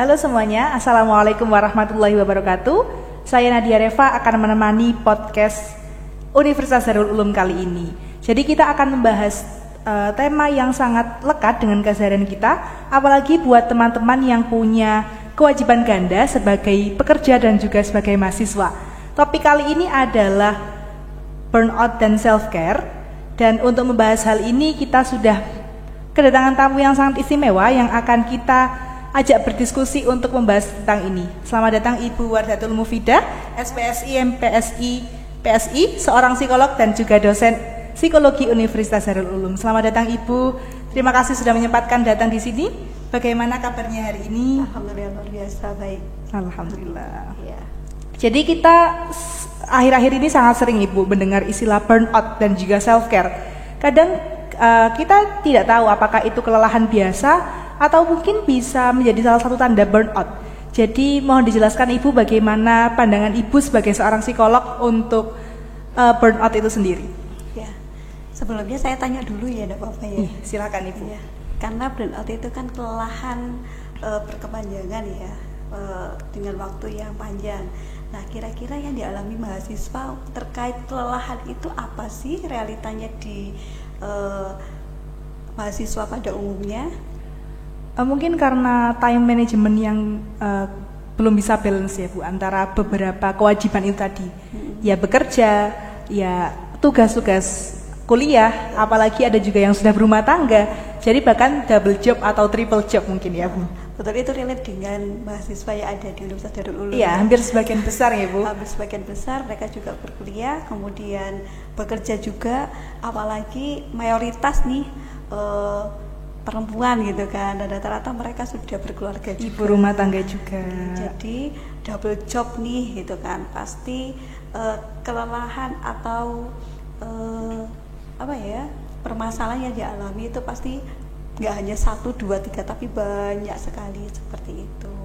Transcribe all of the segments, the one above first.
Halo semuanya, Assalamualaikum warahmatullahi wabarakatuh. Saya Nadia Reva akan menemani podcast Universitas Darul Ulum kali ini. Jadi kita akan membahas tema yang sangat lekat dengan keseharian kita, apalagi buat teman-teman yang punya kewajiban ganda sebagai pekerja dan juga sebagai mahasiswa. Topik kali ini adalah burnout dan self-care. Dan untuk membahas hal ini kita sudah kedatangan tamu yang sangat istimewa yang akan kita ajak berdiskusi untuk membahas tentang ini. Selamat datang Ibu Wardatul Mufidah, SPSI, MPSI, PSI, seorang psikolog dan juga dosen psikologi Universitas Darul Ulum. Selamat datang Ibu. Terima kasih sudah menyempatkan datang di sini. Bagaimana kabarnya hari ini? Alhamdulillah luar biasa baik. Alhamdulillah. Ya. Jadi kita akhir-akhir ini sangat sering Ibu mendengar istilah burnout dan juga self-care. Kadang kita tidak tahu apakah itu kelelahan biasa atau mungkin bisa menjadi salah satu tanda burnout. Jadi mohon dijelaskan Ibu bagaimana pandangan Ibu sebagai seorang psikolog untuk burnout itu sendiri. Ya. Sebelumnya saya tanya dulu ya, enggak apa-apa ya. Silakan Ibu. Ya. Karena burnout itu kan kelelahan berkepanjangan ya, dengan waktu yang panjang. Nah, kira-kira yang dialami mahasiswa terkait kelelahan itu apa sih realitanya di mahasiswa pada umumnya? Mungkin karena time management yang belum bisa balance ya Bu, antara beberapa kewajiban itu tadi. Ya bekerja, ya tugas-tugas kuliah, apalagi ada juga yang sudah berumah tangga. Jadi bahkan double job atau triple job mungkin ya Bu. Betul, itu relate dengan mahasiswa yang ada di Universitas Darul Ulum. Iya, hampir sebagian besar ya Bu. Hampir sebagian besar mereka juga berkuliah, kemudian bekerja juga, apalagi mayoritas nih perempuan gitu kan, dan rata-rata mereka sudah berkeluarga juga, ibu rumah tangga juga. Jadi double job nih gitu kan, pasti kelelahan atau permasalahan yang dialami itu pasti nggak hanya 1, 2, 3 tapi banyak sekali seperti itu.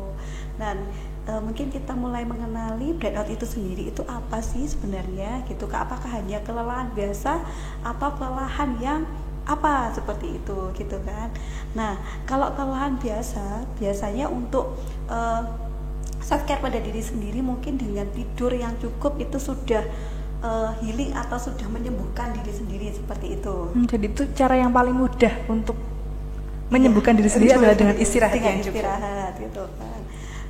Dan mungkin kita mulai mengenali burnout itu sendiri itu apa sih sebenarnya gitu Kak, apakah hanya kelelahan biasa atau kelelahan yang apa seperti itu gitu kan. Nah, kalau kelelahan biasanya untuk self-care pada diri sendiri mungkin dengan tidur yang cukup itu sudah healing atau sudah menyembuhkan diri sendiri seperti itu. Jadi itu cara yang paling mudah untuk menyembuhkan diri sendiri adalah dengan istirahat yang cukup. Istirahat gitu kan.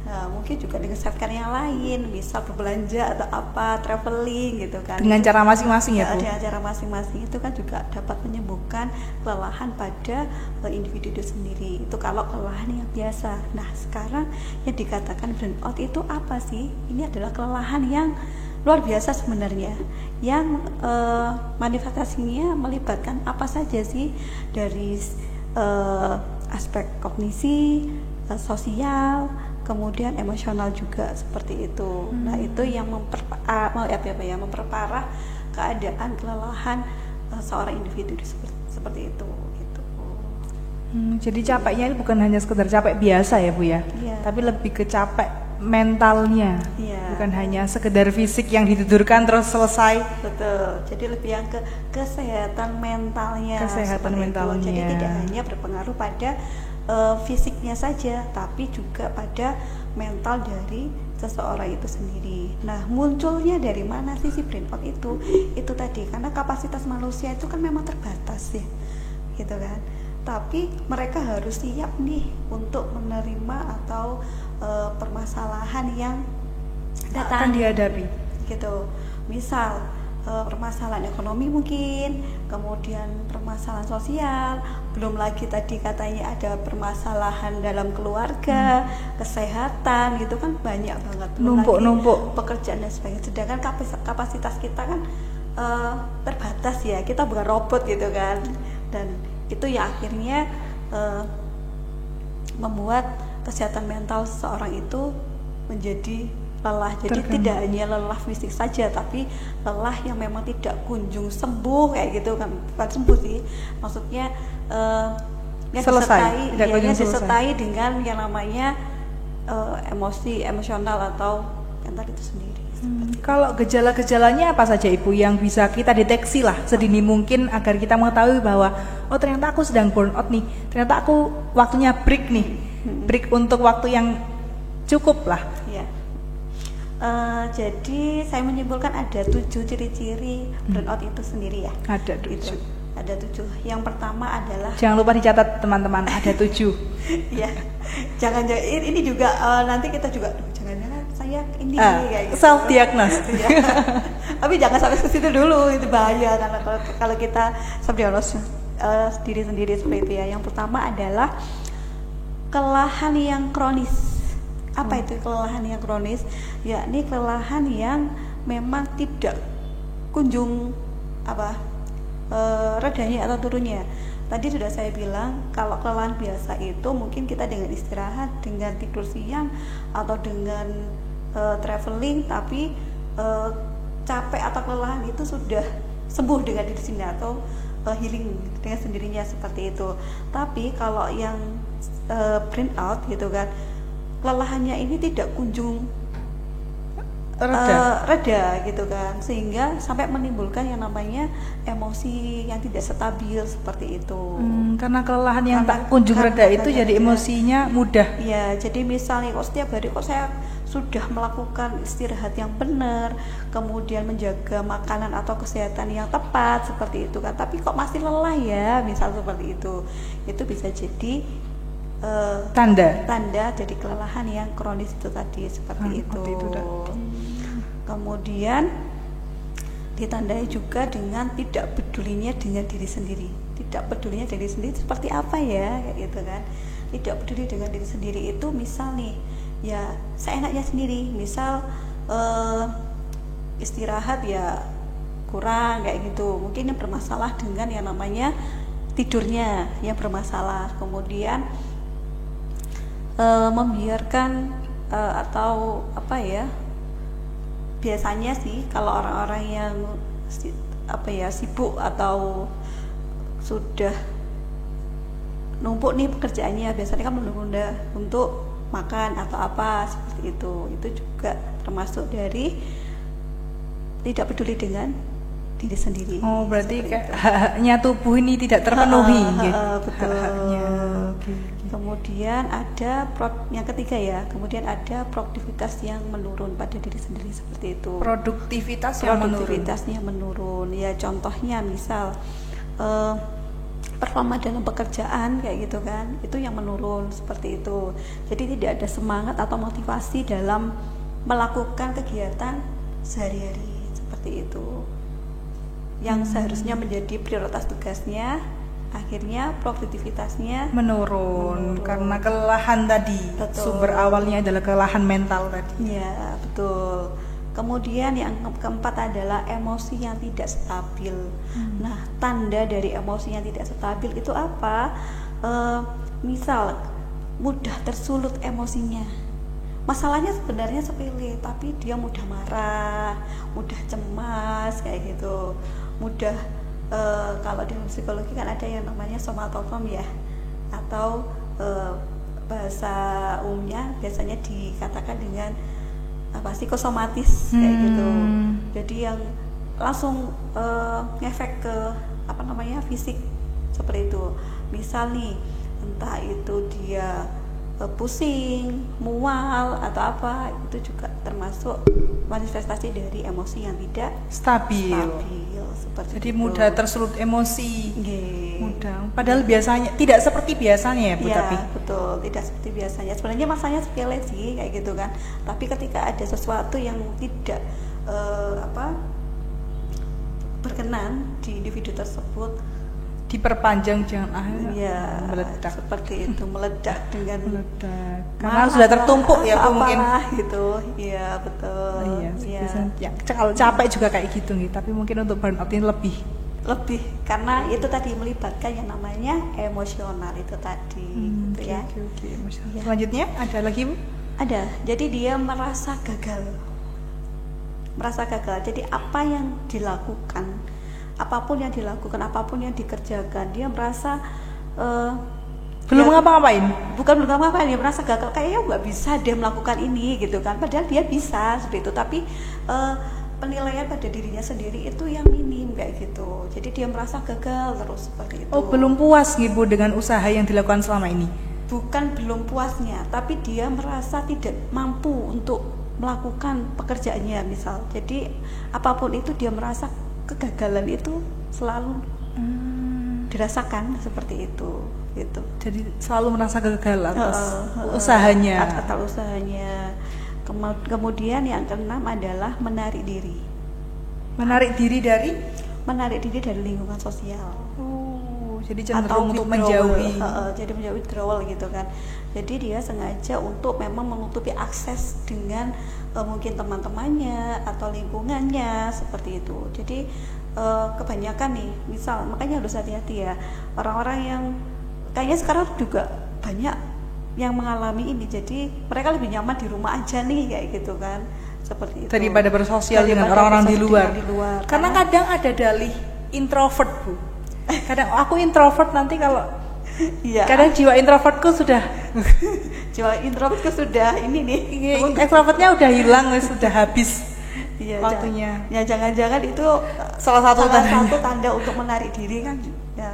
Nah, mungkin juga dengan self-care yang lain, misal berbelanja atau apa, traveling gitu kan. Dengan cara masing-masing ya Bu? Dengan cara masing-masing itu kan juga dapat menyembuhkan kelelahan pada individu itu sendiri. Itu kalau kelelahan yang biasa. Nah, sekarang yang dikatakan burnout itu apa sih? Ini adalah kelelahan yang luar biasa sebenarnya, yang manifestasinya melibatkan apa saja sih, dari aspek kognisi, sosial, kemudian emosional juga seperti itu. Nah, itu yang memperparah keadaan kelelahan seorang individu seperti itu gitu. Jadi capeknya itu bukan hanya sekedar capek biasa ya Bu ya, tapi lebih ke capek mentalnya, bukan hanya sekedar fisik yang ditidurkan terus selesai. Betul. Jadi lebih yang ke kesehatan mentalnya. Kesehatan mentalnya. Jadi tidak hanya berpengaruh pada fisiknya saja, tapi juga pada mental dari seseorang itu sendiri. Nah, munculnya dari mana sih si burnout itu? Itu tadi, karena kapasitas manusia itu kan memang terbatas ya, gitu kan. Tapi mereka harus siap nih untuk menerima atau permasalahan yang akan dihadapi. Gitu. Misal permasalahan ekonomi mungkin, kemudian permasalahan sosial, belum lagi tadi katanya ada permasalahan dalam keluarga, kesehatan gitu kan, banyak banget, numpuk pekerjaan dan sebagainya. Sedangkan kapasitas kita kan terbatas ya, kita bukan robot gitu kan, dan itu ya akhirnya membuat kesehatan mental seseorang itu menjadi lelah. Jadi tidak hanya lelah fisik saja, tapi lelah yang memang tidak kunjung sembuh kayak gitu kan, bukan sembuh sih, maksudnya disertai dengan yang namanya emosional atau mental itu sendiri. Kalau gejala-gejalanya apa saja Ibu yang bisa kita deteksi lah sedini mungkin agar kita mengetahui bahwa oh ternyata aku sedang burnout nih, ternyata aku waktunya break nih, break untuk waktu yang cukup lah. Ya. Jadi saya menyimpulkan ada 7 ciri-ciri burnout itu sendiri ya. Ada 7. Gitu. Ada 7. Yang pertama adalah, jangan lupa dicatat teman-teman, ada 7. ya, jangan ini juga nanti kita juga jangan-jangan saya ini kayak gitu. Self diagnose. Ya. Tapi jangan sampai ke situ dulu, itu bahaya karena kalau kita self diagnose diri sendiri seperti itu ya. Yang pertama adalah kelelahan yang kronis. Apa itu kelelahan yang kronis? Yakni kelelahan yang memang tidak kunjung redanya atau turunnya. Tadi sudah saya bilang kalau kelelahan biasa itu mungkin kita dengan istirahat, dengan tidur siang atau dengan traveling, tapi capek atau kelelahan itu sudah sembuh dengan diri sendiri atau healing dengan sendirinya seperti itu. Tapi kalau yang burnout gitu kan, kelelahannya ini tidak kunjung reda gitu kan, sehingga sampai menimbulkan yang namanya emosi yang tidak stabil seperti itu. Karena kelelahan yang tak kunjung reda itu jadi emosinya mudah. Ya, jadi misalnya kok setiap hari kok saya sudah melakukan istirahat yang benar, kemudian menjaga makanan atau kesehatan yang tepat seperti itu kan, tapi kok masih lelah ya, misal seperti itu bisa jadi tanda dari kelelahan yang kronis itu tadi seperti itu. Kemudian ditandai juga dengan tidak pedulinya dengan diri sendiri. Tidak pedulinya diri sendiri seperti apa ya, kayak gitu kan. Tidak peduli dengan diri sendiri itu misal nih, ya seenaknya sendiri. Misal istirahat ya kurang kayak gitu. Mungkin yang bermasalah dengan yang namanya tidurnya yang bermasalah. Kemudian membiarkan atau biasanya sih kalau orang-orang yang sibuk atau sudah numpuk nih pekerjaannya, biasanya kan menunda untuk makan atau apa seperti itu juga termasuk dari tidak peduli dengan diri sendiri. Oh, berarti hak-haknya tubuh ini tidak terpenuhi. Betul. Hak-haknya. Kemudian ada yang ketiga ya, kemudian ada produktivitas yang menurun pada diri sendiri seperti itu. Produktivitasnya menurun. Ya contohnya misal performa dalam pekerjaan kayak gitu kan, itu yang menurun seperti itu. Jadi tidak ada semangat atau motivasi dalam melakukan kegiatan sehari-hari seperti itu. Yang seharusnya menjadi prioritas tugasnya, akhirnya produktivitasnya menurun karena kelelahan tadi. Betul. Sumber awalnya adalah kelelahan mental tadi. Ya, betul. Kemudian yang keempat adalah emosi yang tidak stabil. Nah, tanda dari emosi yang tidak stabil itu apa? Misal mudah tersulut emosinya. Masalahnya sebenarnya sepele, tapi dia mudah marah, mudah cemas kayak gitu. Mudah kalau di psikologi kan ada yang namanya somatoform ya, atau bahasa umumnya biasanya dikatakan dengan psikosomatis kayak gitu. Jadi yang langsung ngefek ke fisik seperti itu. Misal nih, entah itu dia pusing, mual atau apa, itu juga termasuk manifestasi dari emosi yang tidak stabil seperti jadi itu. Mudah tersulut emosi. Mudah. Padahal biasanya tidak seperti biasanya ya, Bu. Ya, tapi betul, tidak seperti biasanya. Sebenarnya masanya sepele sih kayak gitu kan. Tapi ketika ada sesuatu yang tidak berkenan di individu tersebut, diperpanjang jangan ya, meledak seperti itu, meledak dengan karena sudah tertumpuk ya Bu, mungkin gitu. Iya, betul. Iya. Ya, kalau capek juga kayak gitu nih, tapi mungkin untuk burnout ini lebih karena itu tadi melibatkan yang namanya emosional itu tadi gitu ya. Ya. Selanjutnya ada lagi Bu? Ada. Jadi dia merasa gagal. Jadi apa yang dilakukan, apapun yang dikerjakan, dia merasa belum ngapa-ngapain. Bukan belum ngapa-ngapain, dia merasa gagal, kayaknya nggak bisa dia melakukan ini gitu kan. Padahal dia bisa seperti itu, tapi penilaian pada dirinya sendiri itu yang minim kayak gitu. Jadi dia merasa gagal terus seperti itu. Oh, belum puas gitu dengan usaha yang dilakukan selama ini. bukan belum puasnya, tapi dia merasa tidak mampu untuk melakukan pekerjaannya misal. Jadi apapun itu dia merasa kegagalan itu selalu dirasakan seperti itu gitu. Jadi selalu merasa gagal atas usahanya. Atas usahanya. Kemudian yang keenam adalah menarik diri. Menarik diri dari lingkungan sosial. Jadi cenderung untuk menjauhi. Jadi menjauhi withdrawal gitu kan. Jadi dia sengaja untuk memang menutupi akses dengan mungkin teman-temannya atau lingkungannya seperti itu. Jadi kebanyakan nih, misal, makanya harus hati-hati ya, orang-orang yang kayaknya sekarang juga banyak yang mengalami ini. Jadi mereka lebih nyaman di rumah aja nih kayak gitu kan, seperti itu. Daripada bersosial dengan orang-orang di luar. Karena kadang ada dalih introvert, Bu. Kadang aku introvert, nanti kalau kadang jiwa introvertku sudah ini nih, extrovertnya udah hilang, sudah habis waktunya. Ya jangan-jangan itu salah satu tanda untuk menarik diri kan ya.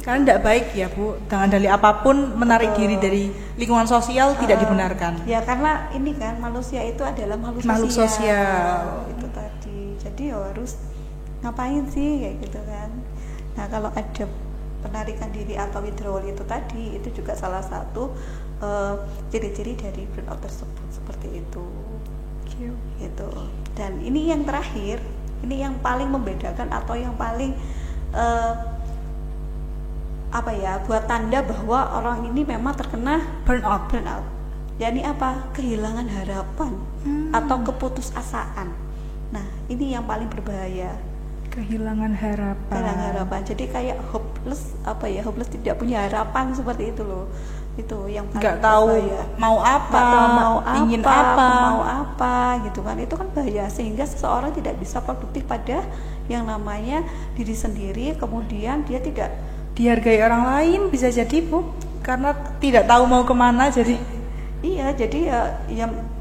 Karena tidak baik ya Bu, dengan dalih apapun menarik diri dari lingkungan sosial tidak dibenarkan. Ya karena ini kan manusia itu adalah makhluk sosial. Itu tadi. Jadi ya harus ngapain sih kayak gitu kan. Nah kalau ada penarikan diri atau withdrawal itu tadi, itu juga salah satu ciri-ciri dari burnout tersebut seperti itu. Gitu. Dan ini yang terakhir, ini yang paling membedakan atau yang paling buat tanda bahwa orang ini memang terkena burnout. Yani apa? Kehilangan harapan atau keputusasaan. Nah, ini yang paling berbahaya. Kehilangan harapan. Jadi kayak hopeless tidak punya harapan seperti itu loh. Itu yang paling nggak tahu mau ingin apa gitu kan. Itu kan bahaya, sehingga seseorang tidak bisa produktif pada yang namanya diri sendiri. Kemudian dia tidak dihargai orang lain, bisa jadi Bu, karena tidak tahu mau kemana. Jadi jadi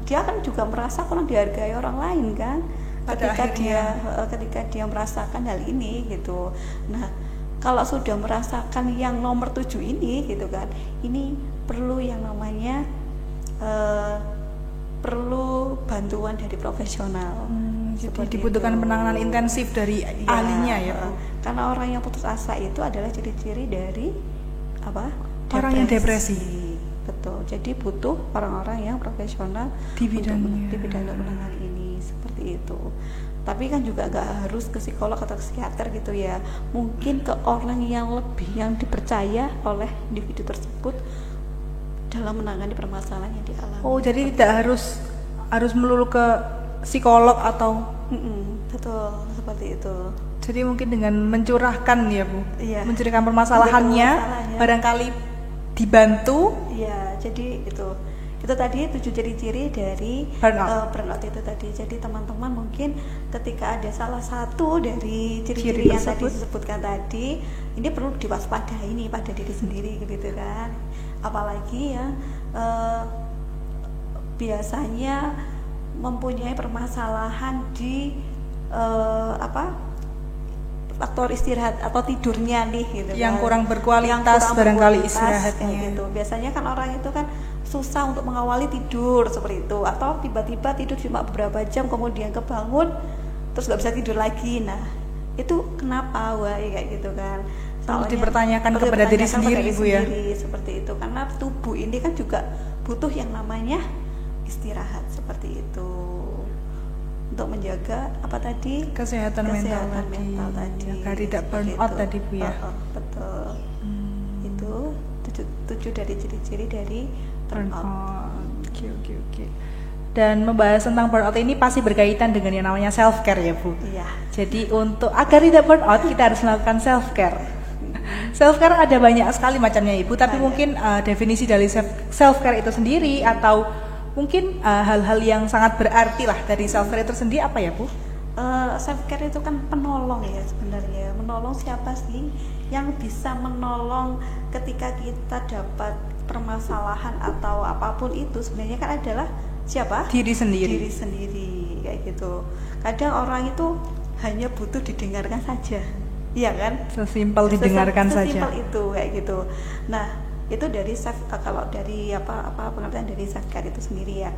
dia kan juga merasa kurang dihargai orang lain kan, ketika dia merasakan hal ini gitu. Nah, kalau sudah merasakan yang nomor 7 ini gitu kan, ini perlu yang namanya perlu bantuan dari profesional. Jadi dibutuhkan penanganan intensif dari ahlinya ya Bu. Karena orang yang putus asa itu adalah ciri-ciri dari orang yang depresi. Betul. Jadi butuh orang-orang yang profesional di bidang menangani ini seperti itu. Tapi kan juga nggak harus ke psikolog atau psikiater gitu ya. Mungkin ke orang yang lebih yang dipercaya oleh individu tersebut dalam menangani permasalahan yang dialami. Jadi tidak harus melulu ke psikolog atau betul, seperti itu. Jadi mungkin dengan mencurahkan ya Bu, mencurahkan permasalahannya, barangkali dibantu. Iya, jadi itu tadi 7 ciri-ciri dari burnout itu tadi. Jadi teman-teman mungkin ketika ada salah satu dari ciri-ciri yang tadi disebutkan tadi, ini perlu diwaspadai ini pada diri sendiri gitu kan. Apalagi ya biasanya mempunyai permasalahan di faktor istirahat atau tidurnya nih gitu yang kan. kurang berkualitas barangkali istirahatnya gitu. Biasanya kan orang itu kan susah untuk mengawali tidur seperti itu, atau tiba-tiba tidur cuma beberapa jam kemudian kebangun terus nggak bisa tidur lagi. Nah itu kenapa kayak gitu kan. Perlu dipertanyakan kepada diri sendiri Bu ya. Seperti itu, karena tubuh ini kan juga butuh yang namanya istirahat seperti itu untuk menjaga kesehatan mental tadi agar tidak burnout tadi Bu ya. Betul. Itu 7 dari ciri-ciri dari burnout. Oke. Dan membahas tentang burnout ini pasti berkaitan dengan yang namanya self care ya Bu. Iya. Jadi agar tidak burnout kita harus melakukan self care. Self care ada banyak sekali macamnya Ibu, tapi mungkin definisi dari self care itu sendiri atau mungkin hal-hal yang sangat berarti lah dari self care itu sendiri apa ya Bu? Self care itu kan penolong ya sebenarnya. Menolong siapa sih? Yang bisa menolong ketika kita dapat permasalahan atau apapun itu sebenarnya kan adalah siapa? Diri sendiri kayak gitu. Kadang orang itu hanya butuh didengarkan saja, iya kan? Sesimpel didengarkan saja. Sesimpel itu kayak gitu. Nah Itu dari kalau dari apa pengertian dari self care itu sendiri ya.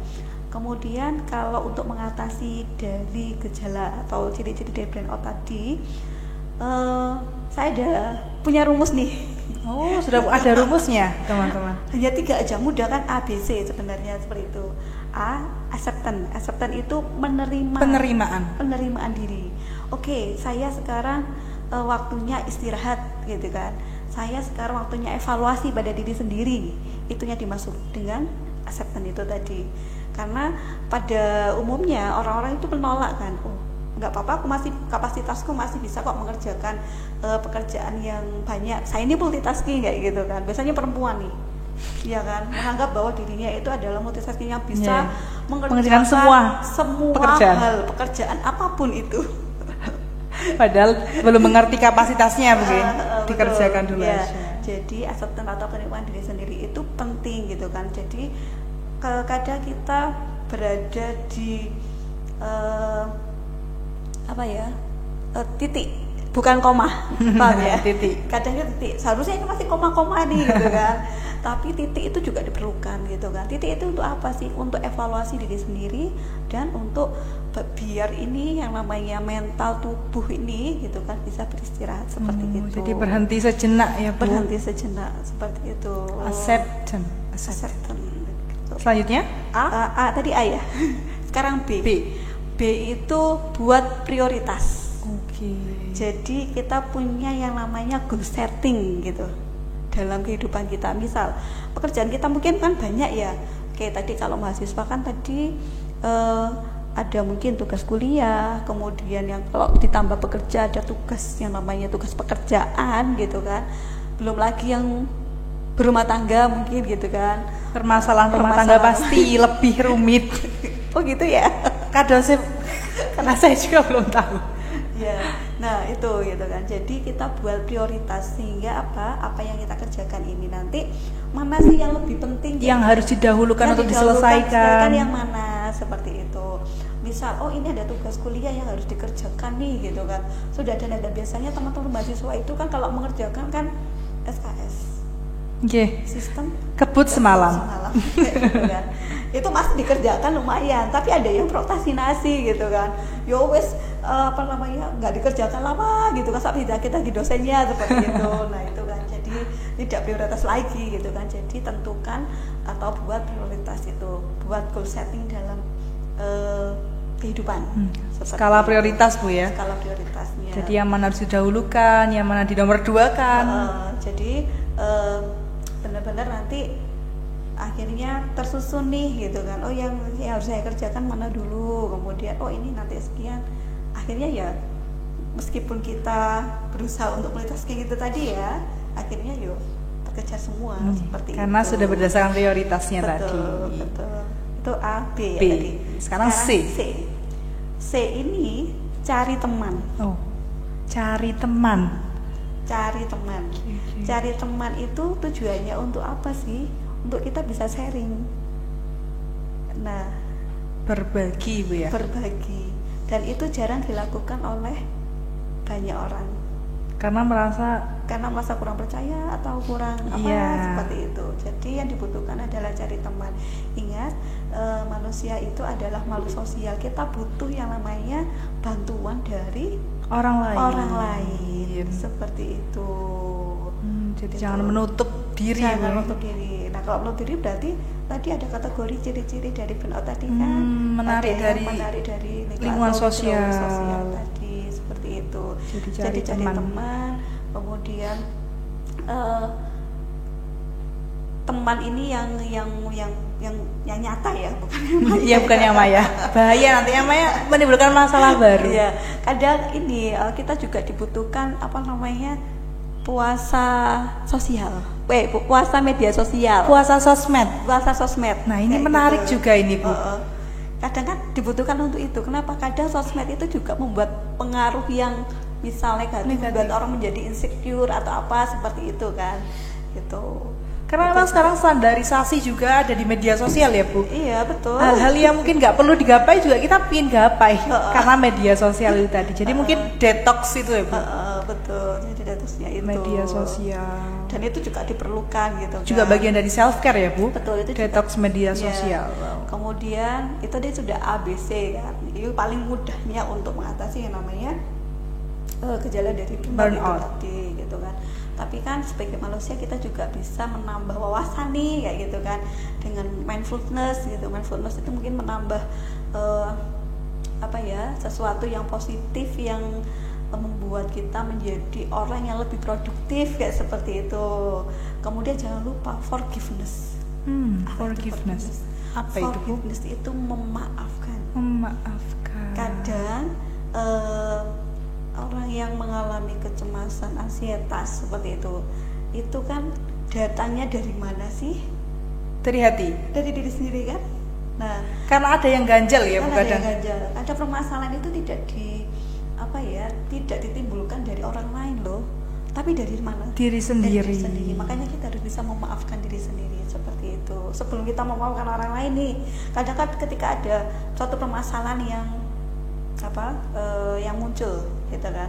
Kemudian kalau untuk mengatasi dari gejala atau ciri-ciri dari burnout tadi, saya ada punya rumus nih. Oh, sudah ada rumusnya, teman-teman. Hanya 3 aja, mudah kan, ABC sebenarnya seperti itu. A, acceptance itu penerimaan diri. Oke, saya sekarang waktunya istirahat gitu kan. Saya sekarang waktunya evaluasi pada diri sendiri. Itunya dimaksud dengan acceptance itu tadi. Karena pada umumnya orang-orang itu menolak kan. Oh, nggak apa-apa, kapasitasku masih bisa kok mengerjakan pekerjaan yang banyak. Saya ini multitasking kayak gitu kan. Biasanya perempuan nih, ya kan, menganggap bahwa dirinya itu adalah multitasking yang bisa mengerjakan semua pekerjaan apapun itu. Padahal belum mengerti kapasitasnya mungkin dikerjakan dulu ya. aja. Jadi acceptance atau penerimaan diri sendiri itu penting gitu kan. Jadi kadang kita berada di titik, bukan koma, paham ya? Titik. Kadangnya titik. Seharusnya ini masih koma-koma nih gitu kan. Tapi titik itu juga diperlukan gitu kan. Titik itu untuk apa sih? Untuk evaluasi diri sendiri dan untuk biar ini yang namanya mental tubuh ini gitu kan bisa beristirahat seperti itu. Jadi berhenti sejenak ya, Bu. Berhenti sejenak seperti itu. Acceptance. Selanjutnya A tadi A ya. Sekarang B. B itu buat prioritas. Oke. Jadi kita punya yang namanya goal setting gitu dalam kehidupan kita. Misal pekerjaan kita mungkin kan banyak ya. Oke, tadi kalau mahasiswa kan tadi ada mungkin tugas kuliah, kemudian yang kalau ditambah bekerja ada tugas yang namanya tugas pekerjaan gitu kan. Belum lagi yang berumah tangga mungkin gitu kan. Permasalahan rumah tangga pasti lebih rumit. Oh gitu ya. Kadang sih, karena saya juga belum tahu. Ya, nah itu gitu kan. Jadi kita buat prioritas sehingga apa yang kita kerjakan ini nanti mana sih yang lebih penting? Yang harus didahulukan untuk diselesaikan. Yang mana seperti itu. Misal, oh ini ada tugas kuliah yang harus dikerjakan nih gitu kan. Sudah ada biasanya teman-teman mahasiswa itu kan kalau mengerjakan kan SKS. Sistem kebut semalam. Gitu kan. Itu masih dikerjakan lumayan, tapi ada yang prokrastinasi gitu kan. Yo wes nggak dikerjakan lama gitu kan, sampai kita di dosennya seperti itu. Nah itu kan jadi tidak prioritas lagi gitu kan. Jadi tentukan atau buat prioritas itu, buat goal setting dalam kehidupan. Skala prioritas, Bu ya. Skala prioritasnya. Jadi yang mana harus didahulukan, yang mana di nomor 2 kan. Jadi benar-benar nanti akhirnya tersusun nih gitu kan. Oh yang harus saya kerjakan mana dulu, kemudian oh ini nanti sekian. Akhirnya ya meskipun kita berusaha untuk multitasking itu tadi ya, akhirnya yuk terkejar semua seperti karena itu. Sudah berdasarkan prioritasnya tadi. Betul. Itu A, B ya B. tadi. Sekarang C. C ini cari teman. Oh, cari teman. Cari teman. Cari teman itu tujuannya untuk apa sih? Untuk kita bisa sharing. Nah, berbagi, Bu ya. Berbagi. Dan itu jarang dilakukan oleh banyak orang. Karena merasa kurang percaya atau kurang seperti itu. Jadi yang dibutuhkan adalah cari teman. Ingat, manusia itu adalah makhluk sosial. Kita butuh yang namanya bantuan dari orang lain. Seperti itu. Jadi jangan menutup diri. Menutup diri. Nah, kalau menutup diri berarti tadi ada kategori ciri-ciri dari burnout tadi kan. Menarik dari lingkungan sosial tadi, seperti itu. Jadi cari teman. Kemudian teman ini yang nyata ya, bukan yang maya. Iya, bukan yang maya. Bahaya nanti yang maya menimbulkan masalah baru. Iya. Kadang ini kita juga dibutuhkan puasa sosial. Puasa media sosial. Puasa sosmed. Nah, ini menarik gitu. Juga ini, Bu. Kadang kan dibutuhkan untuk itu. Kenapa? Kadang sosmed itu juga membuat pengaruh yang misalnya membuat orang menjadi insecure atau apa seperti itu kan. Gitu. Karena memang sekarang standarisasi juga ada di media sosial ya, Bu. Iya, betul. Hal-hal yang mungkin nggak perlu digapai juga kita pingin gapai karena media sosial itu tadi. Jadi mungkin detox itu ya, Bu. betul. Jadi detoxnya itu media sosial. Dan itu juga diperlukan gitu kan. Juga bagian dari self care ya Bu. Betul, itu detox juga, media ya. sosial. Wow. Kemudian itu dia sudah ABC kan. Itu paling mudahnya untuk mengatasi yang namanya gejala dari burnout itu gitu kan. Tapi kan sebagai manusia kita juga bisa menambah wawasan nih kayak gitu kan dengan mindfulness gitu. Mindfulness itu mungkin menambah sesuatu yang positif yang membuat kita menjadi orang yang lebih produktif kayak seperti itu. Kemudian jangan lupa forgiveness. Forgiveness. Apa itu Bu? Forgiveness itu memaafkan. Kadang orang yang mengalami kecemasan, ansietas seperti itu kan datanya dari mana sih? Dari hati, dari diri sendiri kan. Nah, karena ada yang ganjal ya, bukan ada yang ganjal. Ada permasalahan itu tidak ditimbulkan dari orang lain loh, tapi dari mana? Diri sendiri. Dari diri sendiri. Makanya kita harus bisa memaafkan diri sendiri seperti itu. Sebelum kita memaafkan orang lain nih, kadang kan ketika ada suatu permasalahan yang yang muncul gitu kan,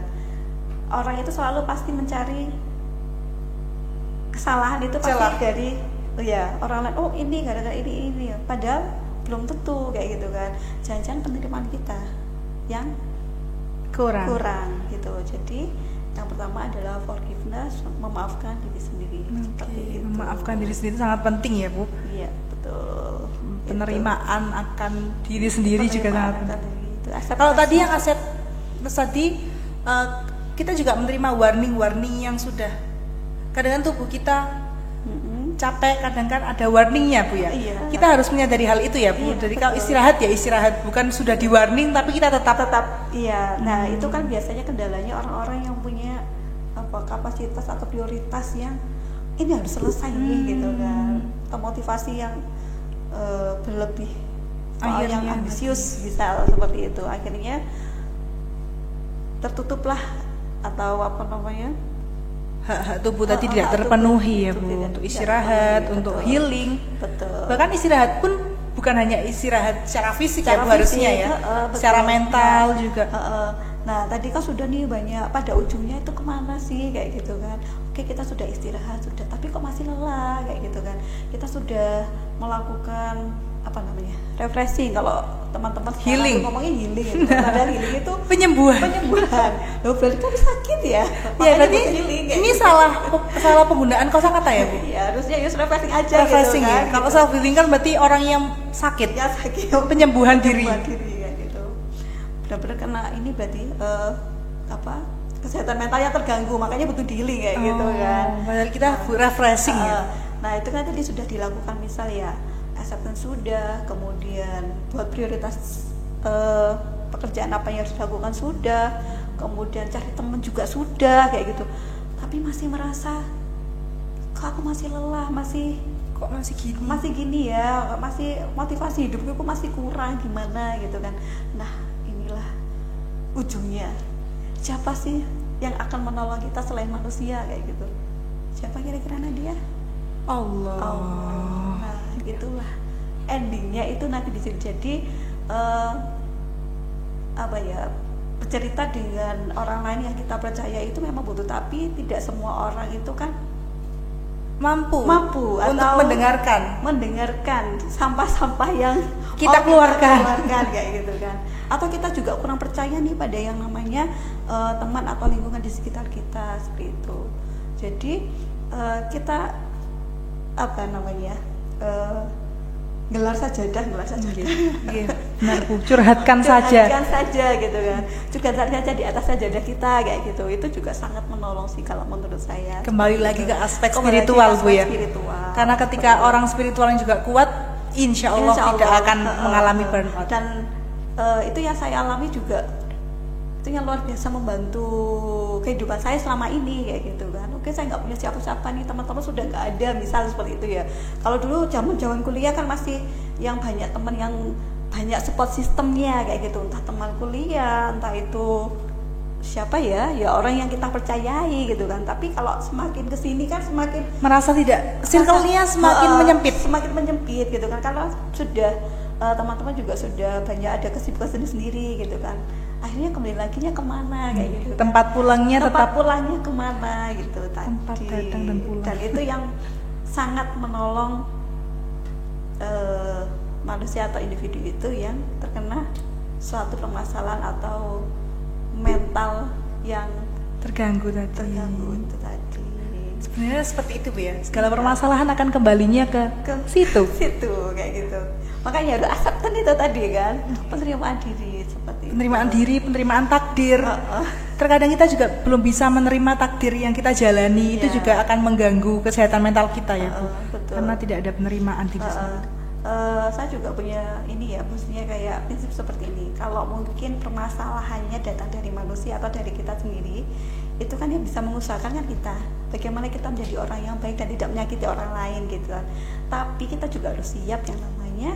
orang itu selalu pasti mencari kesalahan itu pasti dari orang lain. Oh ini gara-gara ini padahal belum tentu kayak gitu kan. Jangan-jangan penerimaan kita yang kurang gitu. Jadi yang pertama adalah forgiveness, memaafkan diri sendiri. Seperti itu. Memaafkan diri sendiri sangat penting ya Bu. Iya betul. Penerimaan akan diri sendiri juga sangat penting. Kalau tadi yang Asep tadi kita juga menerima warning yang sudah kadang-kadang tubuh kita capek, kadang kan ada warningnya Bu ya. Iya. Kita harus menyadari hal itu ya Bu. Iya, jadi kalau istirahat bukan sudah di warning tapi kita tetap iya. Nah itu kan biasanya kendalanya orang-orang yang punya kapasitas atau prioritas yang ini harus selesai nih gitu kan, atau motivasi yang berlebih, yang ambisius bisa seperti itu, akhirnya tertutuplah atau hak-hak tubuh tadi tidak terpenuhi ya Bu, untuk istirahat, untuk healing. Betul. Bahkan istirahat pun bukan hanya istirahat secara fisik ya Bu, harusnya ya, secara mental juga. Nah tadi kan sudah nih banyak, pada ujungnya itu kemana sih kayak gitu kan. Oke kita sudah istirahat sudah, tapi kok masih lelah kayak gitu kan. Kita sudah melakukan refreshing, kalau teman-teman healing, ngomongnya healing gitu. Padahal healing itu penyembuhan. Loh berarti kan sakit ya. Ya berarti ini gitu. salah penggunaan kosakata ya Bu. Iya harusnya refreshing aja refreshing gitu kan. Ya. Kalau self healing kan berarti orang yang sakit. Ya sakit. Penyembuhan diri ya gitu. Benar-benar karena ini berarti kesehatan mentalnya terganggu, makanya butuh healing kayak gitu kan. Padahal kita refreshing ya. Nah itu kan tadi sudah dilakukan, misal ya acceptance sudah, kemudian buat prioritas pekerjaan apa yang harus dilakukan sudah, kemudian cari teman juga sudah kayak gitu. Tapi masih merasa kok aku masih lelah, masih gini ya, masih motivasi hidupku kok masih kurang gimana gitu kan. Nah inilah ujungnya. Siapa sih yang akan menolong kita selain manusia kayak gitu? Siapa kira-kira Nadia? Allah. Nah itulah endingnya itu nanti di sini. Jadi bercerita dengan orang lain yang kita percaya itu memang butuh, tapi tidak semua orang itu kan mampu untuk mendengarkan sampah-sampah yang kita keluarkan kayak gitu kan. Atau kita juga kurang percaya nih pada yang namanya teman atau lingkungan di sekitar kita seperti itu. Jadi kita gelar sajadah. Benar Bu, curhatkan saja gitu kan. Curhatkan saja di atas sajadah kita kayak gitu. Itu juga sangat menolong sih kalau menurut saya. Kembali lagi ke aspek spiritual Bu ya. Karena ketika orang spiritual yang juga kuat, insya Allah tidak akan mengalami burnout. Dan itu yang saya alami juga, itu yang luar biasa membantu kehidupan saya selama ini kayak gitu kan. Oke saya nggak punya siapa-siapa nih, teman-teman sudah nggak ada misal seperti itu ya. Kalau dulu zaman kuliah kan masih yang banyak teman yang banyak support sistemnya kayak gitu, entah teman kuliah, entah itu siapa ya orang yang kita percayai gitu kan. Tapi kalau semakin kesini kan semakin merasa tidak, circle-nya semakin menyempit gitu kan. Karena sudah teman-teman juga sudah banyak ada kesibukan sendiri gitu kan. akhirnya kembali laginya kemana kayak gitu. Tempat pulangnya pulangnya kemana gitu tadi. Tempat datang dan pulang. Dan itu yang sangat menolong manusia atau individu itu yang terkena suatu permasalahan atau mental yang terganggu itu tadi. Sebenarnya seperti itu Bu ya. Segala permasalahan akan kembalinya ke situ kayak gitu. Makanya harus acceptan itu tadi kan, penerimaan diri seperti penerimaan diri, penerimaan takdir. Terkadang kita juga belum bisa menerima takdir yang kita jalani, itu juga akan mengganggu kesehatan mental kita ya Bu. Betul. Karena tidak ada penerimaan diri sendiri. Saya juga punya ini ya, maksudnya kayak prinsip seperti ini. Kalau mungkin permasalahannya datang dari manusia atau dari kita sendiri, itu kan yang bisa mengusahakan kan kita. Bagaimana kita menjadi orang yang baik dan tidak menyakiti orang lain gitu kan. Tapi kita juga harus siap yang namanya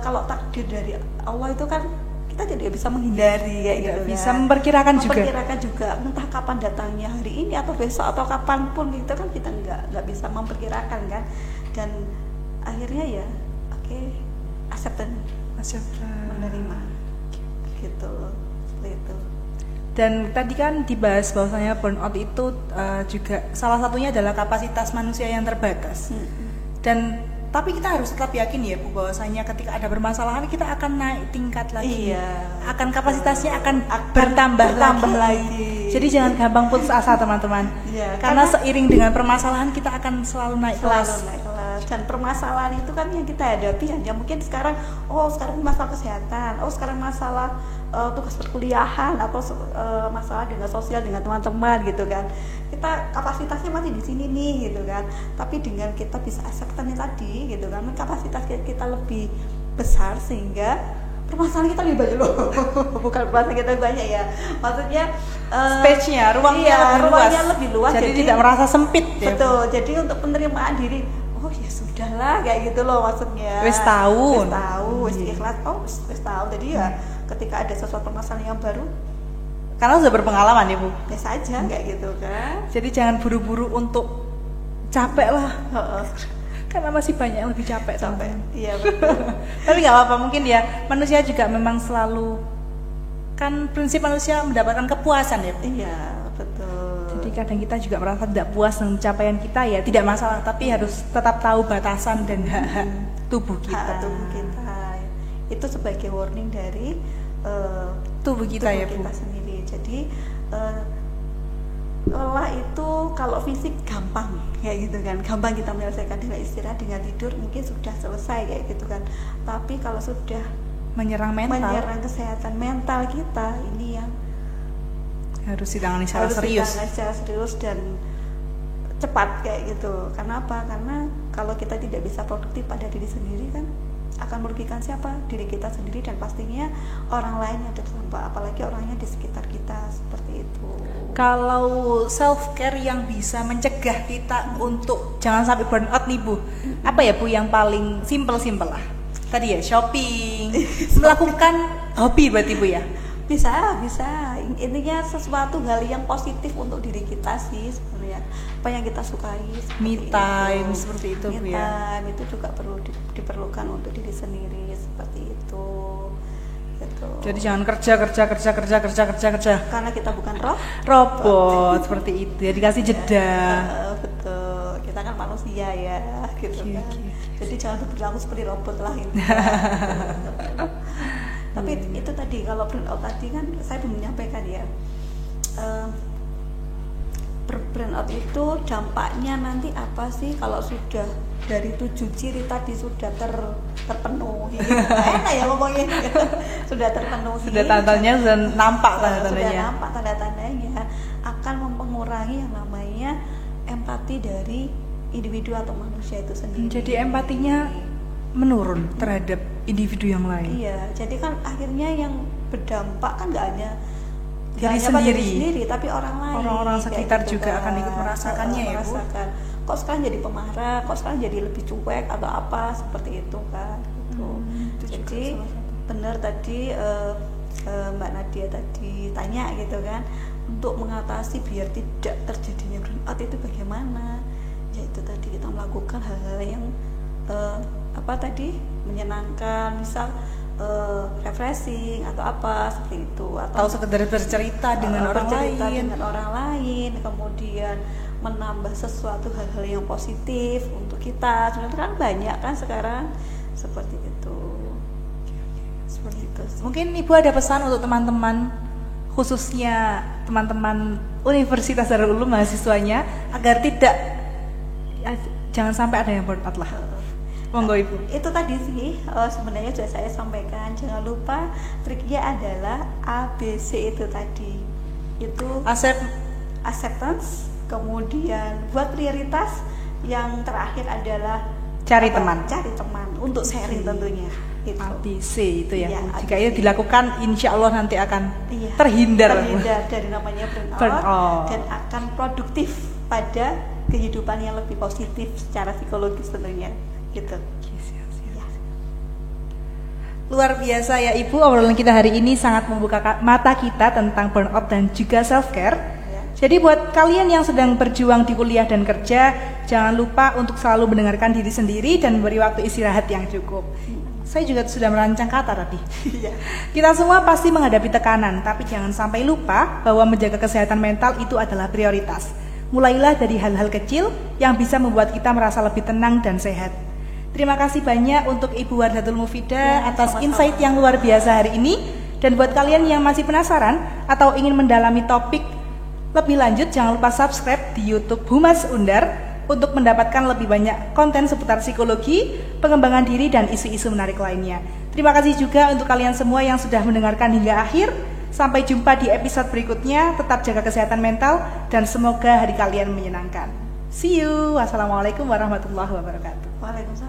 kalau takdir dari Allah itu kan kita tidak bisa menghindari kayak gitu. Bisa memperkirakan juga. Entah kapan datangnya, hari ini atau besok atau kapanpun itu kan kita nggak bisa memperkirakan kan. Dan akhirnya ya acceptance menerima gitu seperti itu. Dan tadi kan dibahas bahwasanya burnout itu juga salah satunya adalah kapasitas manusia yang terbatas. Dan tapi kita harus tetap yakin ya Bu bahwasanya ketika ada permasalahan kita akan naik tingkat lagi. Akan kapasitasnya akan bertambah lagi. Jadi jangan gampang putus asa teman-teman. Karena seiring dengan permasalahan kita akan selalu naik kelas. Dan permasalahan itu kan yang kita hadapi hanya mungkin sekarang masalah kesehatan, sekarang masalah tugas perkuliahan atau masalah dengan sosial dengan teman-teman gitu kan. Kita kapasitasnya masih di sini nih gitu kan. Tapi dengan kita bisa acceptance tadi gitu kan, kapasitas kita lebih besar sehingga permasalahan kita lebih banyak loh. Bukan permasalahan kita banyak ya. Maksudnya space-nya, ruangnya lebih luas. Jadi tidak merasa sempit ya. Betul. Jadi untuk penerimaan diri ya sudahlah kayak gitu loh maksudnya. Wis tahu, wis ikhlas, wis tahu. Jadi ya ketika ada sesuatu permasalahan yang baru, karena sudah berpengalaman ya Bu. Biasa aja kayak gitu kan. Jadi jangan buru-buru untuk capek lah. Karena masih banyak yang lebih capek. Iya betul. Tapi nggak apa-apa, mungkin ya manusia juga memang selalu kan prinsip manusia mendapatkan kepuasan ya Bu. Iya betul. Jadi kadang kita juga merasa tidak puas dengan capaian kita ya, tidak masalah, tapi harus tetap tahu batasan dan hak-hak tubuh kita. Itu sebagai warning dari tubuh kita ya Bu. Kita sendiri. Jadi lelah itu kalau fisik gampang kayak gitu kan, gampang kita menyelesaikan dengan istirahat, dengan tidur mungkin sudah selesai kayak gitu kan. Tapi kalau sudah menyerang kesehatan mental kita, ini yang harus ditangani secara serius dan cepat kayak gitu. Karena apa? Karena kalau kita tidak bisa produktif pada diri sendiri kan akan merugikan siapa? Diri kita sendiri dan pastinya orang lain yang terdampak, apalagi orangnya di sekitar kita seperti itu. Kalau self care yang bisa mencegah kita untuk jangan sampai burnout nih Bu, apa ya Bu yang paling simple lah? Tadi ya shopping, melakukan hobi berarti Bu ya? Bisa. Intinya sesuatu hal yang positif untuk diri kita sih sebenarnya. Apa yang kita sukai. Me time seperti itu Bu ya. Me time itu juga perlu diperlukan untuk diri sendiri seperti itu. Gitu. Jadi jangan kerja. Karena kita bukan robot seperti itu. Ya dikasih jeda. Betul. Kita kan manusia ya, gitu kan. Jadi jangan berlaku seperti robot lah ini. Tapi itu tadi kalau burnout tadi kan saya belum menyampaikan ya. Burnout itu dampaknya nanti apa sih kalau sudah dari 7 ciri tadi sudah terpenuhi. Enak ya ngomongin. Sudah terpenuhi. Sudah tandanya sudah nampak tanda-tandanya. Sudah nampak tanda-tandanya akan mengurangi yang namanya empati dari individu atau manusia itu sendiri. Jadi empatinya menurun terhadap individu yang lain. Iya, jadi kan akhirnya yang berdampak kan nggak hanya diri sendiri, tapi orang lain. Orang-orang sekitar gitu juga kan. akan ikut merasakannya ya Bu. Kok sekarang jadi pemarah, kok sekarang jadi lebih cuek atau apa seperti itu kan. Gitu. Jadi benar tadi Mbak Nadia tadi tanya gitu kan, untuk mengatasi biar tidak terjadinya burnout itu bagaimana? Yaitu tadi kita melakukan hal-hal yang menyenangkan, misal refreshing atau apa seperti itu, atau sekedar bercerita dengan orang lain, kemudian menambah sesuatu hal-hal yang positif untuk kita. Sebenarnya kan banyak kan sekarang seperti itu. Seperti itu. Mungkin Ibu ada pesan untuk teman-teman, khususnya teman-teman Universitas Darul Ulum mahasiswanya, agar jangan sampai ada yang burnout lah. Monggo Ibu. Itu tadi sih sebenarnya sudah saya sampaikan. Jangan lupa triknya adalah ABC itu tadi. Itu acceptance, kemudian buat prioritas, yang terakhir adalah cari teman untuk sharing tentunya. Itu. ABC itu ya. Jika ABC. itu dilakukan, insya Allah nanti akan terhindar dari namanya burnout dan akan produktif pada kehidupan yang lebih positif secara psikologis tentunya. Gitu. Ya. Luar biasa ya Ibu, obrolan kita hari ini sangat membuka mata kita tentang burnout dan juga self care. Ya. Jadi buat kalian yang sedang berjuang di kuliah dan kerja, jangan lupa untuk selalu mendengarkan diri sendiri dan beri waktu istirahat yang cukup. Saya juga sudah merancang kata tadi. Kita semua pasti menghadapi tekanan, tapi jangan sampai lupa bahwa menjaga kesehatan mental itu adalah prioritas. Mulailah dari hal-hal kecil yang bisa membuat kita merasa lebih tenang dan sehat. Terima kasih banyak untuk Ibu Wardatul Mufidah atas insight yang luar biasa hari ini. Dan buat kalian yang masih penasaran atau ingin mendalami topik lebih lanjut, jangan lupa subscribe di YouTube Humas Undar untuk mendapatkan lebih banyak konten seputar psikologi, pengembangan diri, dan isu-isu menarik lainnya. Terima kasih juga untuk kalian semua yang sudah mendengarkan hingga akhir. Sampai jumpa di episode berikutnya. Tetap jaga kesehatan mental dan semoga hari kalian menyenangkan. See you. Wassalamualaikum warahmatullahi wabarakatuh. Waalaikumsalam.